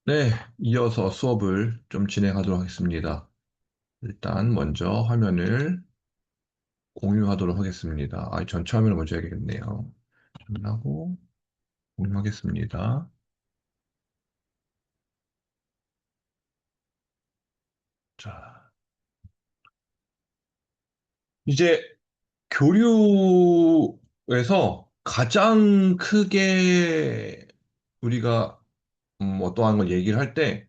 네, 이어서 수업을 좀 진행하도록 하겠습니다. 일단 먼저 화면을 공유하도록 하겠습니다. 전체 화면을 먼저 해야겠네요. 하고 공유하겠습니다. 자, 이제 교류에서 가장 크게 우리가 어떠한 걸 얘기를 할 때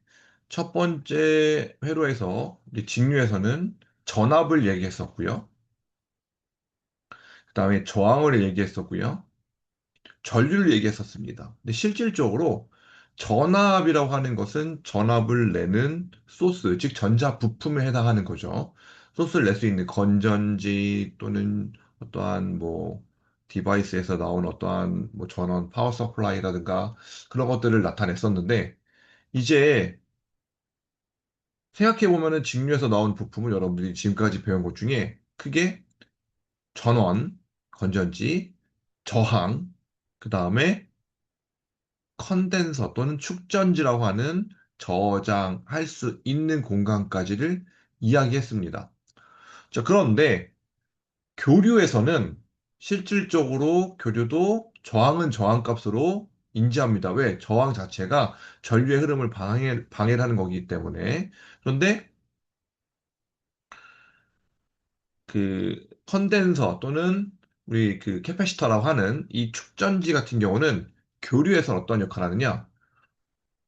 첫 번째 회로에서 이제 직류에서는 전압을 얘기했었고요. 그다음에 저항을 얘기했었고요. 전류를 얘기했었습니다. 근데 실질적으로 전압이라고 하는 것은 전압을 내는 소스, 즉 전자 부품에 해당하는 거죠. 소스를 낼 수 있는 건전지 또는 어떠한 뭐 디바이스에서 나온 어떠한 뭐 전원, 파워 서플라이라든가 그런 것들을 나타냈었는데 이제 생각해 보면은 직류에서 나온 부품을 여러분들이 지금까지 배운 것 중에 크게 전원, 건전지, 저항, 그 다음에 컨덴서 또는 축전지라고 하는 저장할 수 있는 공간까지를 이야기했습니다. 자, 그런데 교류에서는 실질적으로 교류도 저항은 저항값으로 인지합니다. 왜? 저항 자체가 전류의 흐름을 방해를 하는 거기 때문에. 그런데 그 컨덴서 또는 우리 그 캐패시터라고 하는 이 축전지 같은 경우는 교류에서 어떤 역할을 하느냐?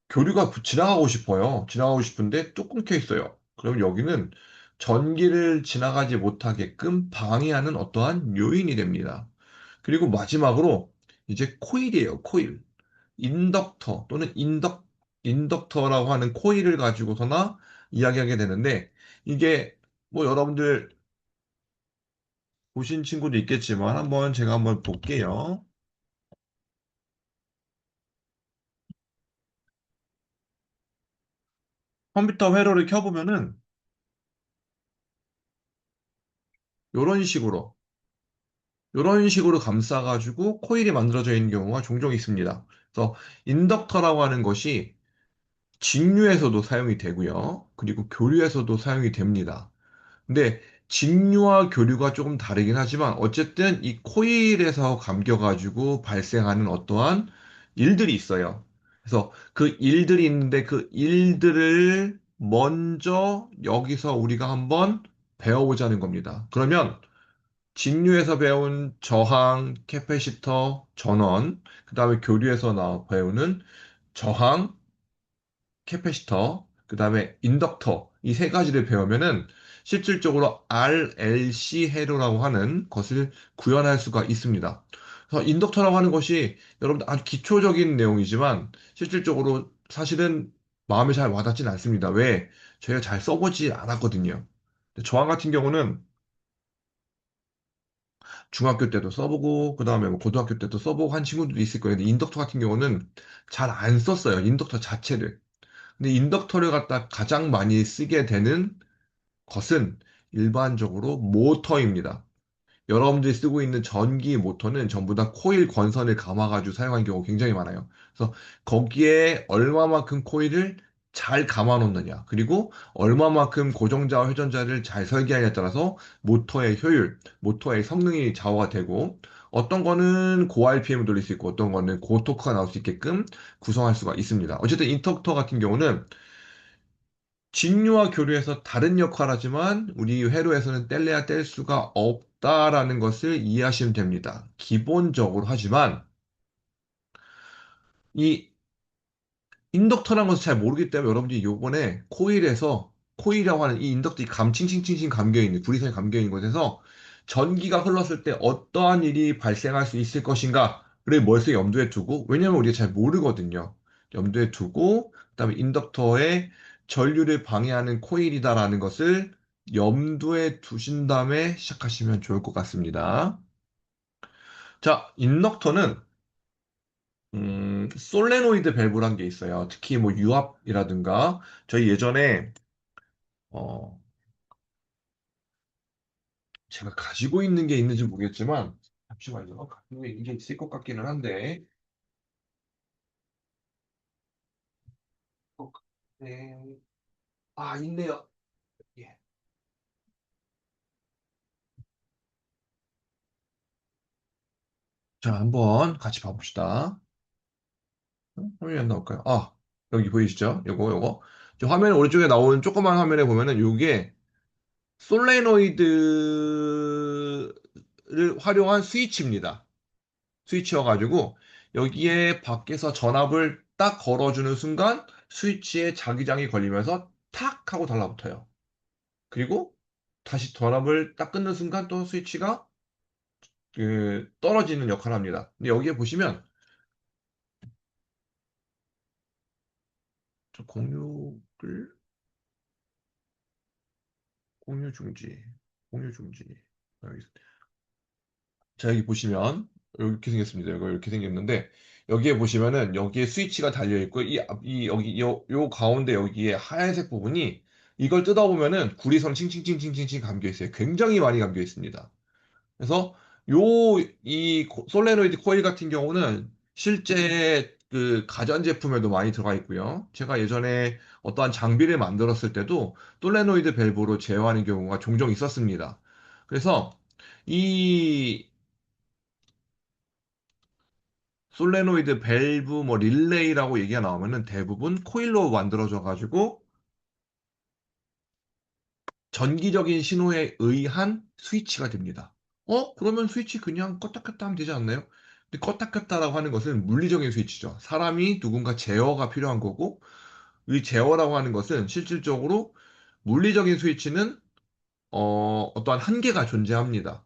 교류가 지나가고 싶어요. 지나가고 싶은데 뚝 끊겨 있어요. 그럼 여기는 전기를 지나가지 못하게끔 방해하는 어떠한 요인이 됩니다. 그리고 마지막으로 이제 코일이에요. 코일. 인덕터 또는 인덕터라고 하는 코일을 가지고서나 이야기하게 되는데 이게 뭐 여러분들 보신 친구도 있겠지만 한번 제가 한번 볼게요. 컴퓨터 회로를 켜보면은 이런 식으로 이런 식으로 감싸가지고 코일이 만들어져 있는 경우가 종종 있습니다. 그래서 인덕터라고 하는 것이 직류에서도 사용이 되고요. 그리고 교류에서도 사용이 됩니다. 근데 직류와 교류가 조금 다르긴 하지만 어쨌든 이 코일에서 감겨가지고 발생하는 어떠한 일들이 있어요. 그래서 그 일들이 있는데 그 일들을 먼저 여기서 우리가 한번 배워보자는 겁니다. 그러면 직류에서 배운 저항, 캐패시터, 전원, 그 다음에 교류에서 배우는 저항, 캐패시터, 그 다음에 인덕터, 이 세 가지를 배우면은 실질적으로 RLC 회로라고 하는 것을 구현할 수가 있습니다. 그래서 인덕터라고 하는 것이 여러분들 아주 기초적인 내용이지만 실질적으로 사실은 마음에 잘 와닿진 않습니다. 왜? 저희가 잘 써보지 않았거든요. 저항 같은 경우는 중학교 때도 써보고 그다음에 뭐 고등학교 때도 써보고 한 친구들도 있을 거예요. 근데 인덕터 같은 경우는 잘 안 썼어요. 인덕터 자체를. 근데 인덕터를 갖다 가장 많이 쓰게 되는 것은 일반적으로 모터입니다. 여러분들이 쓰고 있는 전기 모터는 전부 다 코일 건선을 감아가지고 사용하는 경우가 굉장히 많아요. 그래서 거기에 얼마만큼 코일을 잘 감아 놓느냐, 그리고 얼마만큼 고정자와 회전자를 잘 설계하냐에 따라서 모터의 효율, 모터의 성능이 좌우가 되고, 어떤 거는 고 RPM을 돌릴 수 있고, 어떤 거는 고토크가 나올 수 있게끔 구성할 수가 있습니다. 어쨌든 인덕터 같은 경우는 직류와 교류에서 다른 역할을 하지만 우리 회로에서는 뗄래야 뗄 수가 없다라는 것을 이해하시면 됩니다. 기본적으로 하지만 이 인덕터라는 것을 잘 모르기 때문에 여러분들이 요번에 코일에서 코일이라고 하는 이 인덕터이 칭칭칭칭 감겨있는 구리선이 감겨있는 곳에서 전기가 흘렀을 때 어떠한 일이 발생할 수 있을 것인가를 머릿속에 염두에 두고 왜냐면 우리가 잘 모르거든요. 염두에 두고 그다음에 인덕터의 전류를 방해하는 코일이다라는 것을 염두에 두신 다음에 시작하시면 좋을 것 같습니다. 자, 인덕터는 솔레노이드 밸브란 게 있어요. 특히 뭐 유압이라든가 저희 예전에 어 제가 가지고 있는 게 있는지 모르겠지만 잠시만요. 가지고 있는 게 있을 것 같기는 한데 네. 아, 있네요. 예. 자, 한번 같이 봐봅시다. 화면이 안 나올까요? 아, 여기 보이시죠? 요거. 저 화면 오른쪽에 나오는 조그만 화면에 보면은 요게 솔레노이드를 활용한 스위치입니다. 스위치여가지고 여기에 밖에서 전압을 딱 걸어주는 순간 스위치에 자기장이 걸리면서 탁 하고 달라붙어요. 그리고 다시 전압을 딱 끊는 순간 또 스위치가 그 떨어지는 역할을 합니다. 근데 여기에 보시면 저 공유 중지, 공유 중지. 여기 자, 여기 보시면 이렇게 생겼습니다. 이거 이렇게 생겼는데 여기에 보시면은 여기에 스위치가 달려 있고 이 여기 요 가운데 여기에 하얀색 부분이 이걸 뜯어보면은 구리선 칭칭칭칭칭칭 감겨 있어요. 굉장히 많이 감겨 있습니다. 그래서 솔레노이드 코일 같은 경우는 실제 그 가전제품에도 많이 들어가 있고요. 제가 예전에 어떠한 장비를 만들었을 때도 솔레노이드 밸브로 제어하는 경우가 종종 있었습니다. 그래서 이 솔레노이드 밸브 뭐 릴레이라고 얘기가 나오면은 대부분 코일로 만들어져 가지고 전기적인 신호에 의한 스위치가 됩니다. 그러면 스위치 그냥 껐다 켰다 하면 되지 않나요? 근데 껐다 켰다라고 하는 것은 물리적인 스위치죠. 사람이 누군가 제어가 필요한 거고, 이 제어라고 하는 것은 실질적으로 물리적인 스위치는 어떠한 한계가 존재합니다.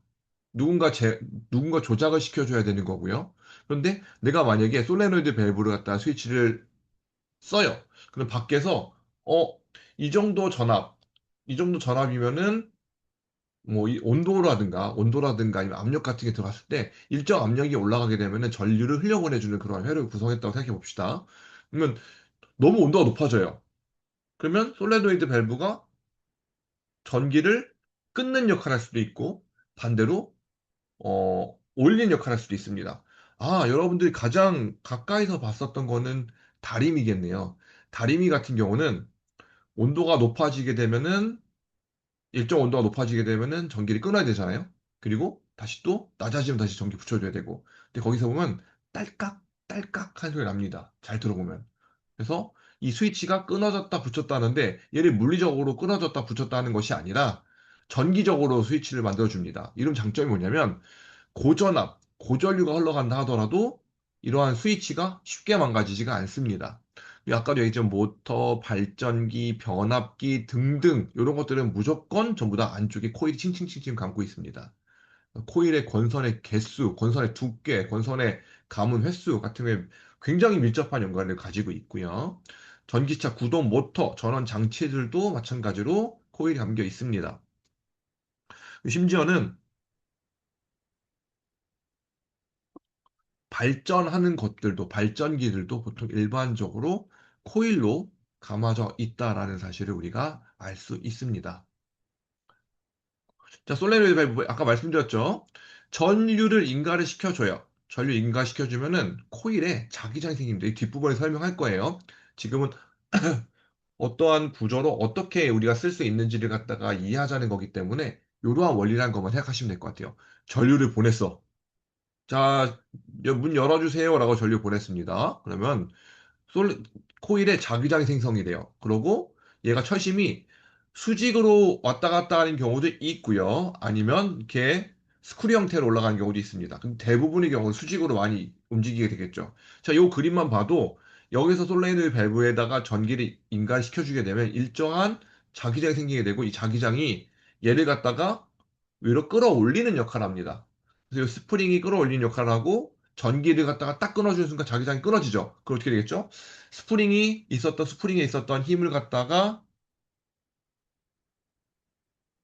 누군가 조작을 시켜줘야 되는 거고요. 그런데 내가 만약에 솔레노이드 밸브를 갖다 스위치를 써요. 그럼 밖에서 어, 이 정도 전압, 이 정도 전압이면은 뭐 이 온도라든가 아니면 압력 같은 게 들어갔을 때 일정 압력이 올라가게 되면은 전류를 흘려보내주는 그런 회로를 구성했다고 생각해 봅시다. 그러면 너무 온도가 높아져요. 그러면 솔레노이드 밸브가 전기를 끊는 역할을 할 수도 있고 반대로 올리는 역할을 할 수도 있습니다. 아, 여러분들이 가장 가까이서 봤었던 거는 다리미겠네요. 다리미 같은 경우는 온도가 높아지게 되면은 일정 온도가 높아지게 되면은 전기를 끊어야 되잖아요. 그리고 다시 또 낮아지면 다시 전기 붙여줘야 되고. 근데 거기서 보면 딸깍 딸깍 한 소리 납니다. 잘 들어보면. 그래서 이 스위치가 끊어졌다 붙였다는데 얘를 물리적으로 끊어졌다 붙였다 하는 것이 아니라 전기적으로 스위치를 만들어 줍니다. 이런 장점이 뭐냐면 고전압, 고전류가 흘러간다 하더라도 이러한 스위치가 쉽게 망가지지가 않습니다. 아까도 얘기했지만 모터, 발전기, 변압기 등등 이런 것들은 무조건 전부 다 안쪽에 코일이 칭칭칭칭 감고 있습니다. 코일의 권선의 개수, 권선의 두께, 권선의 감은 횟수 같은 게 굉장히 밀접한 연관을 가지고 있고요. 전기차 구동 모터, 전원 장치들도 마찬가지로 코일이 감겨 있습니다. 심지어는 발전하는 것들도, 발전기들도 보통 일반적으로 코일로 감아져 있다라는 사실을 우리가 알 수 있습니다. 자, 솔레노이드 밸브, 아까 말씀드렸죠? 전류를 인가를 시켜줘요. 전류 인가시켜주면은 코일에 자기장이 생깁니다. 이 뒷부분에 설명할 거예요. 지금은 어떠한 구조로 어떻게 우리가 쓸 수 있는지를 갖다가 이해하자는 거기 때문에 이러한 원리라는 것만 생각하시면 될 것 같아요. 전류를 보냈어. 자, 문 열어주세요. 라고 전류 보냈습니다. 그러면 코일에 자기장이 생성이 돼요. 그러고 얘가 철심이 수직으로 왔다 갔다 하는 경우도 있고요. 아니면 이렇게 스크류 형태로 올라가는 경우도 있습니다. 근데 대부분의 경우는 수직으로 많이 움직이게 되겠죠. 자, 이 그림만 봐도 여기서 솔레노이드 밸브에다가 전기를 인가시켜주게 되면 일정한 자기장이 생기게 되고 이 자기장이 얘를 갖다가 위로 끌어올리는 역할을 합니다. 그래서 이 스프링이 끌어올리는 역할을 하고 전기를 갖다가 딱 끊어주는 순간 자기장이 끊어지죠. 그럼 어떻게 되겠죠? 스프링에 있었던 힘을 갖다가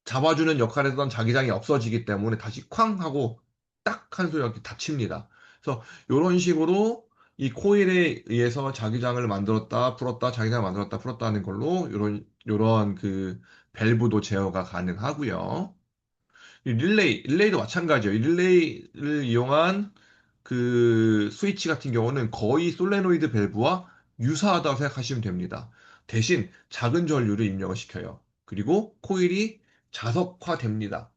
잡아주는 역할을 했던 자기장이 없어지기 때문에 다시 쾅 하고 딱 한 소리가 이렇게 닫힙니다. 그래서 이런 식으로 이 코일에 의해서 자기장을 만들었다 풀었다 자기장을 만들었다 풀었다 하는 걸로 이런 그 밸브도 제어가 가능하고요. 이 릴레이도 마찬가지예요. 이 릴레이를 이용한 그 스위치 같은 경우는 거의 솔레노이드 밸브와 유사하다고 생각하시면 됩니다. 대신 작은 전류를 입력을 시켜요. 그리고 코일이 자석화됩니다.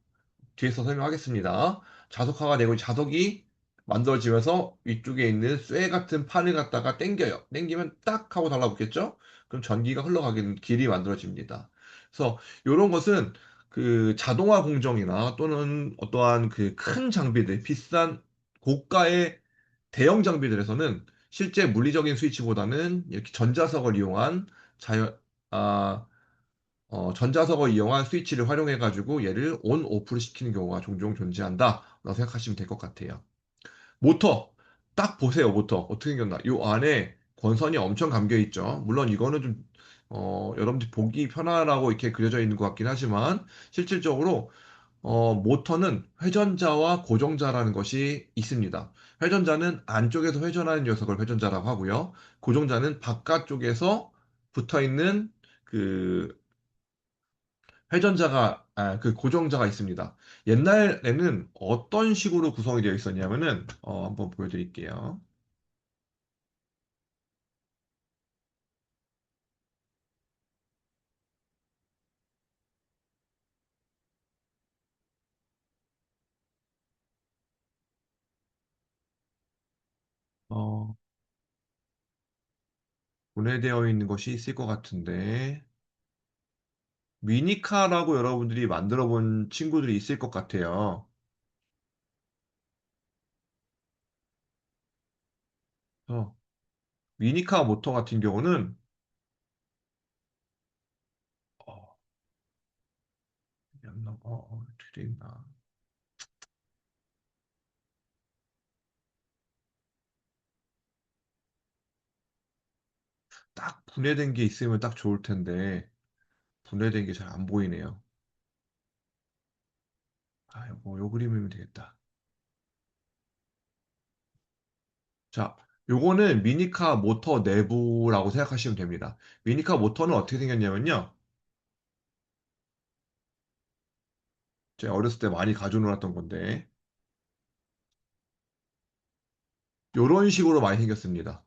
뒤에서 설명하겠습니다. 자석화가 되고 자석이 만들어지면서 위쪽에 있는 쇠 같은 판을 갖다가 당겨요. 당기면 딱 하고 달라붙겠죠? 그럼 전기가 흘러가는 길이 만들어집니다. 그래서 이런 것은 그 자동화 공정이나 또는 어떠한 그 큰 장비들, 비싼 고가의 대형 장비들에서는 실제 물리적인 스위치보다는 이렇게 전자석을 이용한 자연, 아, 전자석을 이용한 스위치를 활용해가지고 얘를 온, 오프를 시키는 경우가 종종 존재한다. 라고 생각하시면 될 것 같아요. 모터. 딱 보세요, 모터. 어떻게 생겼나. 이 안에 권선이 엄청 감겨 있죠. 물론 이거는 좀, 여러분들 보기 편하라고 이렇게 그려져 있는 것 같긴 하지만, 실질적으로, 모터는 회전자와 고정자라는 것이 있습니다. 회전자는 안쪽에서 회전하는 녀석을 회전자라고 하고요. 고정자는 바깥쪽에서 붙어 있는 그 그 고정자가 있습니다. 옛날에는 어떤 식으로 구성이 되어 있었냐면은, 한번 보여드릴게요. 어, 분해되어 있는 것이 있을 것 같은데, 미니카라고 여러분들이 만들어 본 친구들이 있을 것 같아요. 어, 미니카 모터 같은 경우는, 어, 어떻게 돼 있나. 딱 분해된 게 있으면 딱 좋을 텐데, 분해된 게 잘 안 보이네요. 요 그림이면 되겠다. 자, 요거는 미니카 모터 내부라고 생각하시면 됩니다. 미니카 모터는 어떻게 생겼냐면요. 제가 어렸을 때 많이 가지고 놀았던 건데, 요런 식으로 많이 생겼습니다.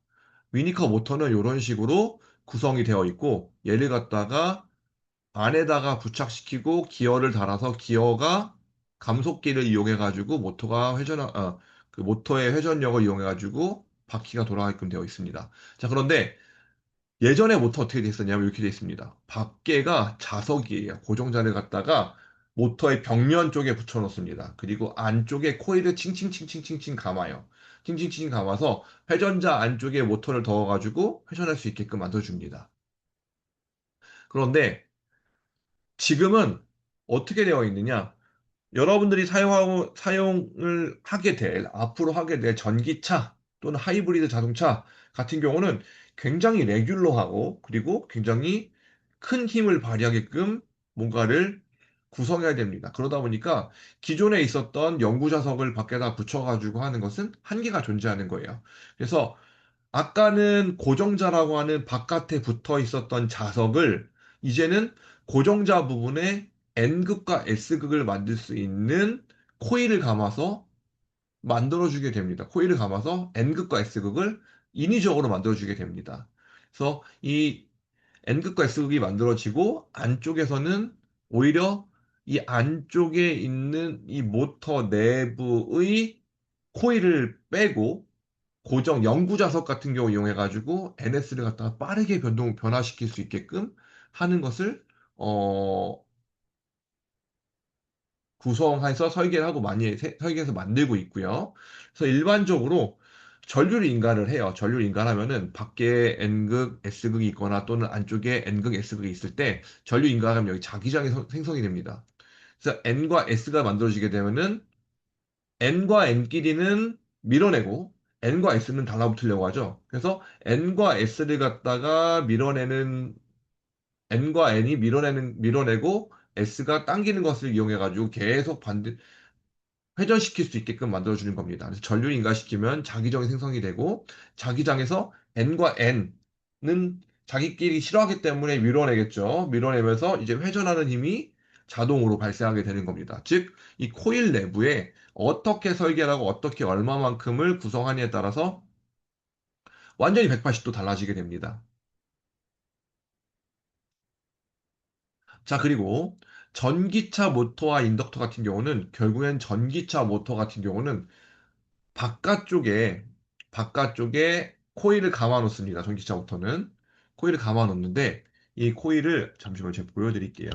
미니카 모터는 요런 식으로 구성이 되어 있고, 얘를 갖다가 안에다가 부착시키고 기어를 달아서 기어가 감속기를 이용해가지고 그 모터의 회전력을 이용해가지고 바퀴가 돌아가게끔 되어 있습니다. 자, 그런데 예전에 모터 어떻게 돼 있었냐면 이렇게 돼 있습니다. 밖에가 자석이에요. 고정자를 갖다가 모터의 벽면 쪽에 붙여 놓습니다. 그리고 안쪽에 코일을 칭칭칭칭칭칭 감아요. 칭칭칭칭 감아서 회전자 안쪽에 모터를 넣어가지고 회전할 수 있게끔 만들어줍니다. 그런데 지금은 어떻게 되어 있느냐? 여러분들이 사용을 하게 될, 앞으로 하게 될 전기차 또는 하이브리드 자동차 같은 경우는 굉장히 레귤러하고 그리고 굉장히 큰 힘을 발휘하게끔 뭔가를 구성해야 됩니다. 그러다 보니까 기존에 있었던 연구 자석을 밖에다 붙여가지고 하는 것은 한계가 존재하는 거예요. 그래서 아까는 고정자라고 하는 바깥에 붙어 있었던 자석을 이제는 고정자 부분에 N극과 S극을 만들 수 있는 코일을 감아서 만들어주게 됩니다. 코일을 감아서 N극과 S극을 인위적으로 만들어주게 됩니다. 그래서 이 N극과 S극이 만들어지고 안쪽에서는 오히려 이 안쪽에 있는 이 모터 내부의 코일을 빼고 고정 영구 자석 같은 경우 이용해가지고 NS를 갖다가 빠르게 변화시킬 수 있게끔 하는 것을 어, 구성해서 설계를 하고 많이 설계해서 만들고 있고요. 그래서 일반적으로 전류를 인가를 해요. 전류를 인가하면은 밖에 N극, S극이 있거나 또는 안쪽에 N극, S극이 있을 때 전류 인가하면 여기 자기장이 생성이 됩니다. 그래서 N과 S가 만들어지게 되면은 N과 N끼리는 밀어내고 N과 S는 달라붙으려고 하죠. 그래서 N과 S를 갖다가 N과 N이 밀어내고 S가 당기는 것을 이용해가지고 계속 회전시킬 수 있게끔 만들어주는 겁니다. 그래서 전류를 인가시키면 자기장이 생성이 되고 자기장에서 N과 N은 자기끼리 싫어하기 때문에 밀어내겠죠. 밀어내면서 이제 회전하는 힘이 자동으로 발생하게 되는 겁니다. 즉, 이 코일 내부에 어떻게 설계를 하고 어떻게 얼마만큼을 구성하느냐에 따라서 완전히 180도 달라지게 됩니다. 자, 그리고 전기차 모터와 인덕터 같은 경우는 결국엔 전기차 모터 같은 경우는 바깥쪽에 바깥쪽에 코일을 감아 놓습니다. 전기차 모터는 코일을 감아 놓는데 이 코일을 잠시만 제가 보여드릴게요.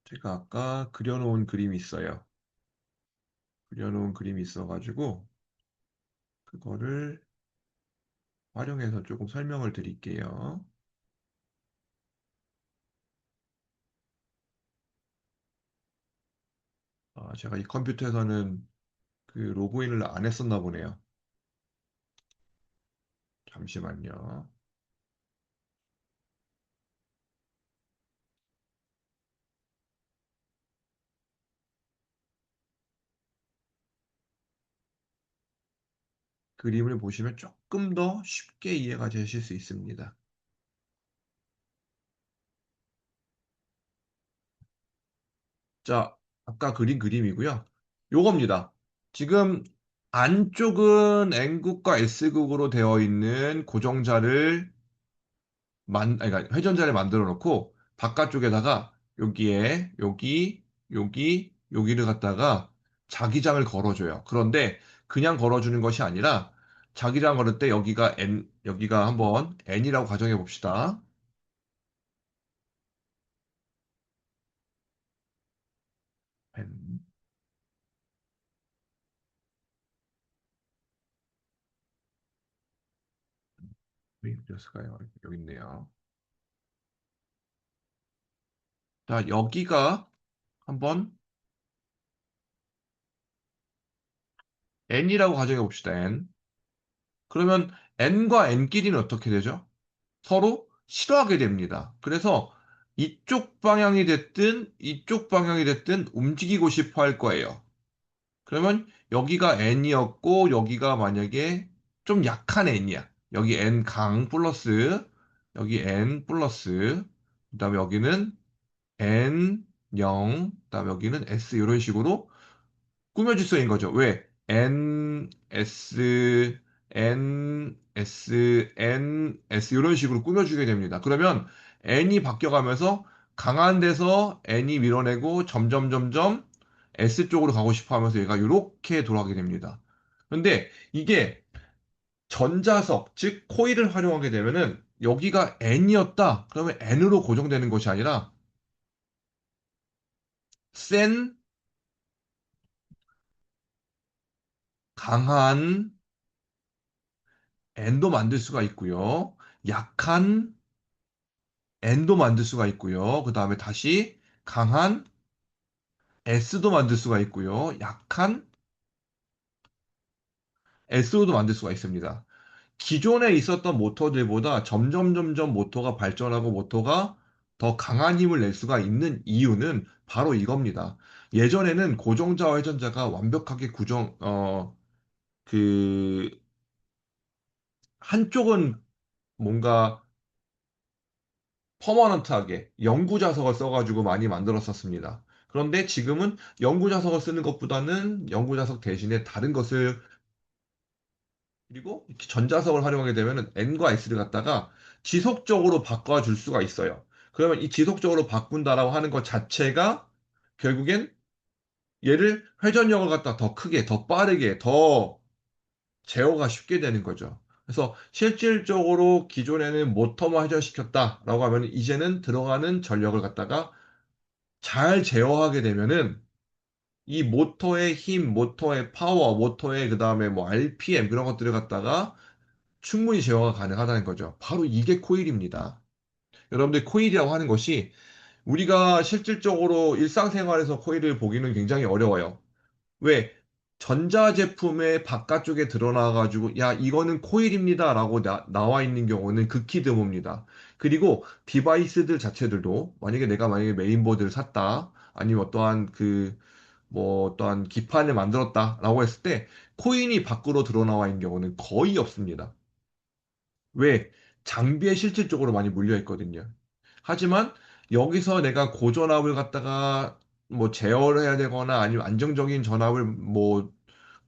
제가 아까 그려놓은 그림이 있어요. 그려놓은 그림이 있어가지고 그거를 활용해서 조금 설명을 드릴게요. 제가 이 컴퓨터에서는 그 로그인을 안 했었나 보네요. 잠시만요. 그림을 보시면 조금 더 쉽게 이해가 되실 수 있습니다. 자, 아까 그린 그림이고요. 요겁니다. 지금 안쪽은 N국과 S국으로 되어 있는 고정자를 아니, 그러니까 회전자를 만들어 놓고 바깥쪽에다가 여기에 여기를 갖다가 자기장을 걸어줘요. 그런데 그냥 걸어주는 것이 아니라 자기장 걸을 때 여기가 여기가 한번 N이라고 가정해 봅시다. N, 왜 어디였을까요? 여기 있네요. 자, 여기가 한번 N이라고 가정해 봅시다. N. 그러면 N과 N끼리는 어떻게 되죠? 서로 싫어하게 됩니다. 그래서 이쪽 방향이 됐든 이쪽 방향이 됐든 움직이고 싶어 할 거예요. 그러면 여기가 N이었고 여기가 만약에 좀 약한 N이야. 여기 N 강 플러스 여기 N 플러스 그다음에 여기는 N 0 그다음에 여기는 S 이런 식으로 꾸며질 수 있는 거죠. 왜? N, S, N, S, N, S 이런 식으로 꾸며주게 됩니다. 그러면 N이 바뀌어가면서 강한 데서 N이 밀어내고 점점 S 쪽으로 가고 싶어 하면서 얘가 이렇게 돌아가게 됩니다. 근데 이게 전자석, 즉 코일을 활용하게 되면은 여기가 N이었다. 그러면 N으로 고정되는 것이 아니라 센, 강한 N도 만들 수가 있고요. 약한 N도 만들 수가 있고요. 그 다음에 다시 강한 S도 만들 수가 있고요. 약한 S로도 만들 수가 있습니다. 기존에 있었던 모터들보다 점점 모터가 발전하고 모터가 더 강한 힘을 낼 수가 있는 이유는 바로 이겁니다. 예전에는 고정자와 회전자가 완벽하게 그, 한쪽은 뭔가 퍼머넌트하게 영구 자석을 써가지고 많이 만들었었습니다. 그런데 지금은 영구 자석을 쓰는 것보다는 영구 자석 대신에 다른 것을 그리고 이렇게 전자석을 활용하게 되면 N과 S를 갖다가 지속적으로 바꿔줄 수가 있어요. 그러면 이 지속적으로 바꾼다라고 하는 것 자체가 결국엔 얘를 회전력을 갖다 더 크게, 더 빠르게, 더 제어가 쉽게 되는 거죠. 그래서 실질적으로 기존에는 모터만 회전시켰다라고 하면 이제는 들어가는 전력을 갖다가 잘 제어하게 되면은 이 모터의 힘, 모터의 파워, 모터의 그다음에 뭐 RPM 그런 것들을 갖다가 충분히 제어가 가능하다는 거죠. 바로 이게 코일입니다. 여러분들 코일이라고 하는 것이 우리가 실질적으로 일상생활에서 코일을 보기는 굉장히 어려워요. 왜? 전자제품의 바깥쪽에 드러나가지고, 야, 이거는 코일입니다라고 나와 있는 경우는 극히 드뭅니다. 그리고 디바이스들 자체들도, 만약에 메인보드를 샀다, 아니면 어떠한 기판을 만들었다라고 했을 때, 코인이 밖으로 드러나와 있는 경우는 거의 없습니다. 왜? 장비에 실질적으로 많이 물려 있거든요. 하지만 여기서 내가 고전압을 갖다가 뭐 제어를 해야 되거나 아니면 안정적인 전압을 뭐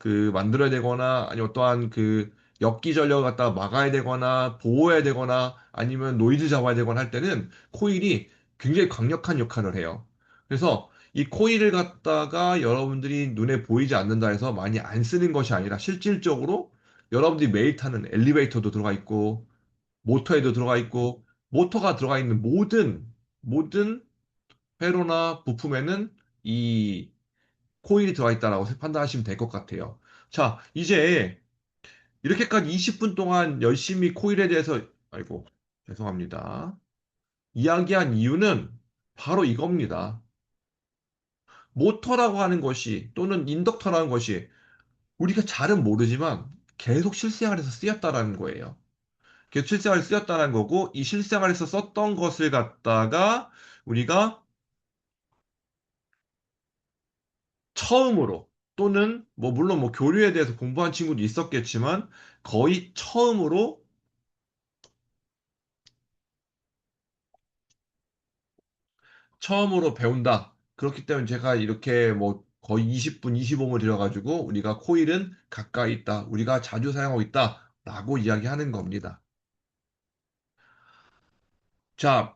만들어야 되거나 아니 어떠한 역기 전력을 갖다가 막아야 되거나 보호해야 되거나 아니면 노이즈 잡아야 되거나 할 때는 코일이 굉장히 강력한 역할을 해요. 그래서 이 코일을 갖다가 여러분들이 눈에 보이지 않는다 해서 많이 안 쓰는 것이 아니라 실질적으로 여러분들이 매일 타는 엘리베이터도 들어가 있고 모터에도 들어가 있고 모터가 들어가 있는 모든 회로나 부품에는 이 코일이 들어가 있다라고 판단하시면 될 것 같아요. 자, 이제 이렇게까지 20분 동안 열심히 코일에 대해서 아이고 죄송합니다. 이야기한 이유는 바로 이겁니다. 모터라고 하는 것이 또는 인덕터라는 것이 우리가 잘은 모르지만 계속 실생활에서 쓰였다라는 거예요. 계속 실생활에 쓰였다는 거고 이 실생활에서 썼던 것을 갖다가 우리가 처음으로 또는 뭐 물론 뭐 교류에 대해서 공부한 친구도 있었겠지만 거의 처음으로 배운다. 그렇기 때문에 제가 이렇게 뭐 거의 20분, 25분을 들여가지고 우리가 코일은 가까이 있다. 우리가 자주 사용하고 있다. 라고 이야기하는 겁니다. 자,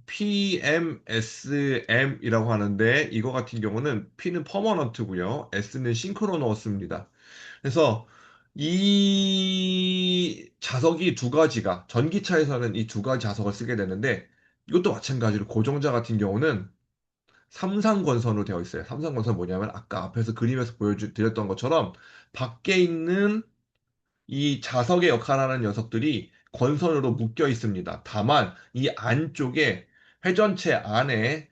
PMSM이라고 하는데 이거 같은 경우는 P는 퍼머넌트고요. S는 싱크로너스입니다. 그래서 이 자석이 두 가지가 전기차에서는 이 두 가지 자석을 쓰게 되는데 이것도 마찬가지로 고정자 같은 경우는 삼상권선으로 되어 있어요. 삼상권선 뭐냐면 아까 앞에서 그림에서 보여드렸던 것처럼 밖에 있는 이 자석의 역할하는 녀석들이 권선으로 묶여 있습니다. 다만 이 안쪽에 회전체 안에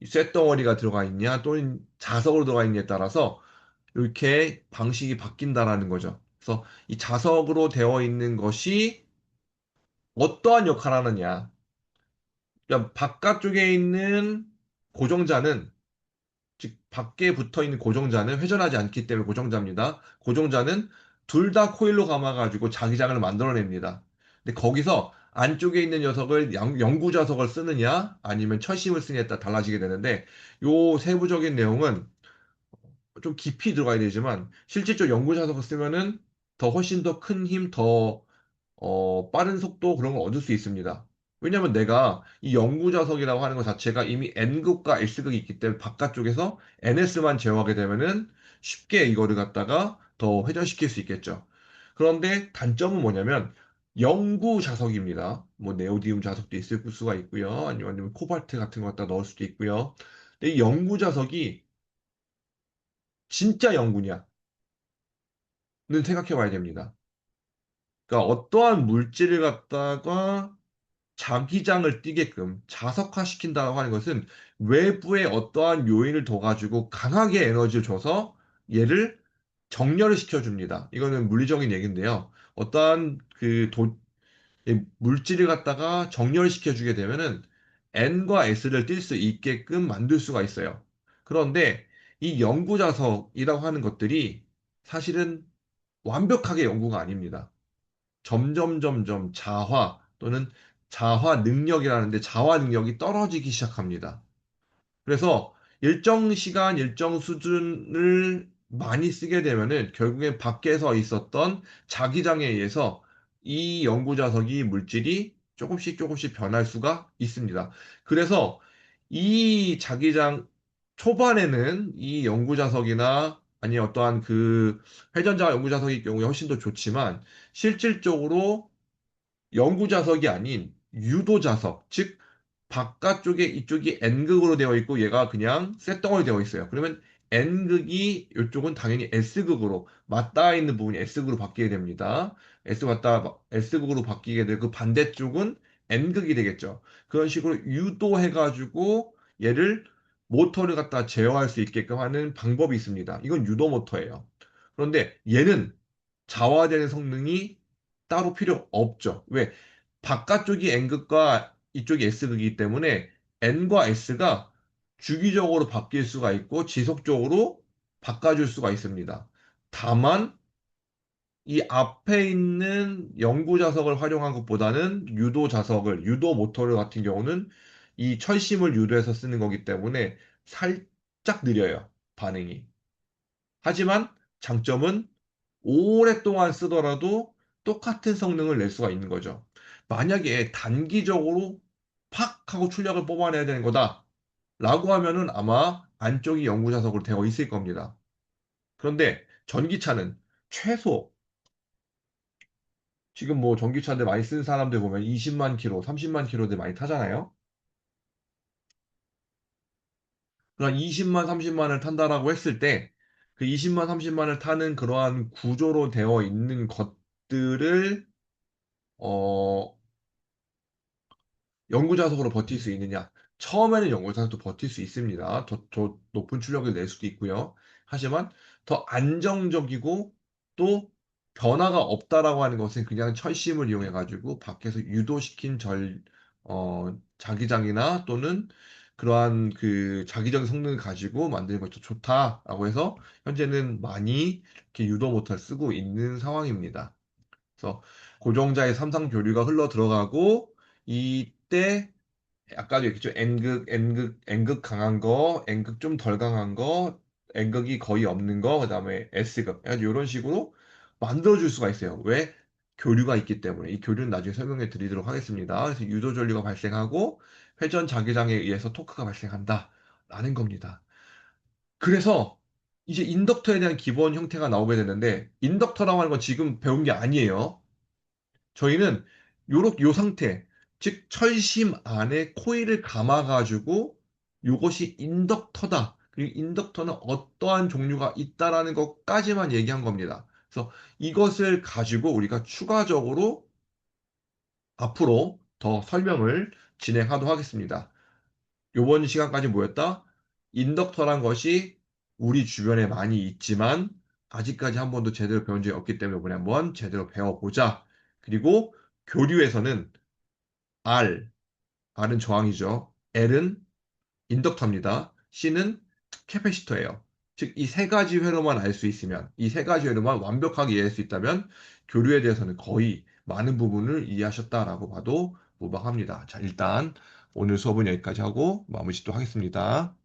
쇳덩어리가 들어가 있냐 또는 자석으로 들어가 있냐에 따라서 이렇게 방식이 바뀐다라는 거죠. 그래서 이 자석으로 되어 있는 것이 어떠한 역할을 하느냐. 그러니까 바깥쪽에 있는 고정자는 즉 밖에 붙어 있는 고정자는 회전하지 않기 때문에 고정자입니다. 고정자는 둘 다 코일로 감아가지고 자기장을 만들어냅니다. 근데 거기서 안쪽에 있는 녀석을 영구 자석을 쓰느냐 아니면 철심을 쓰느냐에 따라 달라지게 되는데 요 세부적인 내용은 좀 깊이 들어가야 되지만 실질적 연구 자석을 쓰면은 더 훨씬 더 큰 힘, 더 빠른 속도 그런 걸 얻을 수 있습니다. 왜냐면 내가 이 연구 자석이라고 하는 것 자체가 이미 N극과 S극이 있기 때문에 바깥쪽에서 NS만 제어하게 되면은 쉽게 이거를 갖다가 더 회전시킬 수 있겠죠. 그런데 단점은 뭐냐면 영구 자석입니다. 뭐 네오디움 자석도 있을 수가 있고요. 아니면 코발트 같은 거 갖다 넣을 수도 있고요. 근데 이 영구 자석이 진짜 영구냐? 는 생각해 봐야 됩니다. 그러니까 어떠한 물질을 갖다가 자기장을 띠게끔 자석화시킨다고 하는 것은 외부에 어떠한 요인을 둬가지고 강하게 에너지를 줘서 얘를 정렬을 시켜줍니다. 이거는 물리적인 얘기인데요. 어떠한 이 물질을 갖다가 정렬시켜주게 되면은 N과 S를 띌 수 있게끔 만들 수가 있어요. 그런데 이 영구자석이라고 하는 것들이 사실은 완벽하게 연구가 아닙니다. 점점 자화 또는 자화 능력이라는데 자화 능력이 떨어지기 시작합니다. 그래서 일정 시간, 일정 수준을 많이 쓰게 되면은 결국엔 밖에서 있었던 자기장에 의해서 이 연구 자석이 물질이 조금씩 변할 수가 있습니다. 그래서 이 자기장 초반에는 이 연구 자석이나 아니 어떠한 회전자 연구 자석의 경우에 훨씬 더 좋지만 실질적으로 영구 자석이 아닌 유도 자석, 즉 바깥쪽에 이쪽이 N극으로 되어 있고 얘가 그냥 쇳덩어리 되어 있어요. 그러면 N극이 이쪽은 당연히 S극으로 맞닿아 있는 부분이 S극으로 바뀌게 됩니다. S극으로 바뀌게 되고 그 반대쪽은 N극이 되겠죠. 그런 식으로 유도해가지고 얘를 모터를 갖다 제어할 수 있게끔 하는 방법이 있습니다. 이건 유도 모터예요. 그런데 얘는 자화되는 성능이 따로 필요 없죠. 왜? 바깥쪽이 N극과 이쪽이 S극이기 때문에 N과 S가 주기적으로 바뀔 수가 있고 지속적으로 바꿔줄 수가 있습니다. 다만 이 앞에 있는 영구 자석을 활용한 것보다는 유도 모터를 같은 경우는 이 철심을 유도해서 쓰는 거기 때문에 살짝 느려요. 반응이. 하지만 장점은 오랫동안 쓰더라도 똑같은 성능을 낼 수가 있는 거죠. 만약에 단기적으로 팍 하고 출력을 뽑아내야 되는 거다 라고 하면은 아마 안쪽이 연구 자석으로 되어 있을 겁니다. 그런데 전기차는 최소 지금 뭐 전기차들 많이 쓰는 사람들 보면 20만 킬로, 30만 킬로들 많이 타잖아요. 그러니까 20만, 30만을 탄다라고 했을 때 그 20만, 30만을 타는 그러한 구조로 되어 있는 것들을 어, 연구자석으로 버틸 수 있느냐? 처음에는 연구자석도 버틸 수 있습니다. 더 높은 출력을 낼 수도 있고요. 하지만 더 안정적이고 또 변화가 없다라고 하는 것은 그냥 철심을 이용해 가지고 밖에서 유도시킨 자기장이나 또는 그러한 그 자기적 성능을 가지고 만드는 것이 좋다라고 해서 현재는 많이 이렇게 유도 모터를 쓰고 있는 상황입니다. 그래서 고정자의 삼상 교류가 흘러 들어가고 이때 아까도 얘기했죠. N극 강한 거, N극 좀 덜 강한 거, N극이 거의 없는 거, 그다음에 S극. 이런 식으로 만들어줄 수가 있어요. 왜? 교류가 있기 때문에. 이 교류는 나중에 설명해 드리도록 하겠습니다. 그래서 유도 전류가 발생하고 회전 자기장에 의해서 토크가 발생한다. 라는 겁니다. 그래서 이제 인덕터에 대한 기본 형태가 나오게 되는데, 인덕터라고 하는 건 지금 배운 게 아니에요. 저희는 요 상태, 즉 철심 안에 코일을 감아가지고 요것이 인덕터다. 그리고 인덕터는 어떠한 종류가 있다라는 것까지만 얘기한 겁니다. 그래서 이것을 가지고 우리가 추가적으로 앞으로 더 설명을 진행하도록 하겠습니다. 요번 시간까지 뭐였다? 인덕터란 것이 우리 주변에 많이 있지만 아직까지 한 번도 제대로 배운 적이 없기 때문에 이번에 한번 제대로 배워보자. 그리고 교류에서는 R, R은 저항이죠. L은 인덕터입니다. C는 캐패시터예요. 즉, 이 세 가지 회로만 알 수 있으면, 이 세 가지 회로만 완벽하게 이해할 수 있다면 교류에 대해서는 거의 많은 부분을 이해하셨다라고 봐도 무방합니다. 자, 일단 오늘 수업은 여기까지 하고 마무리 짓도록 하겠습니다.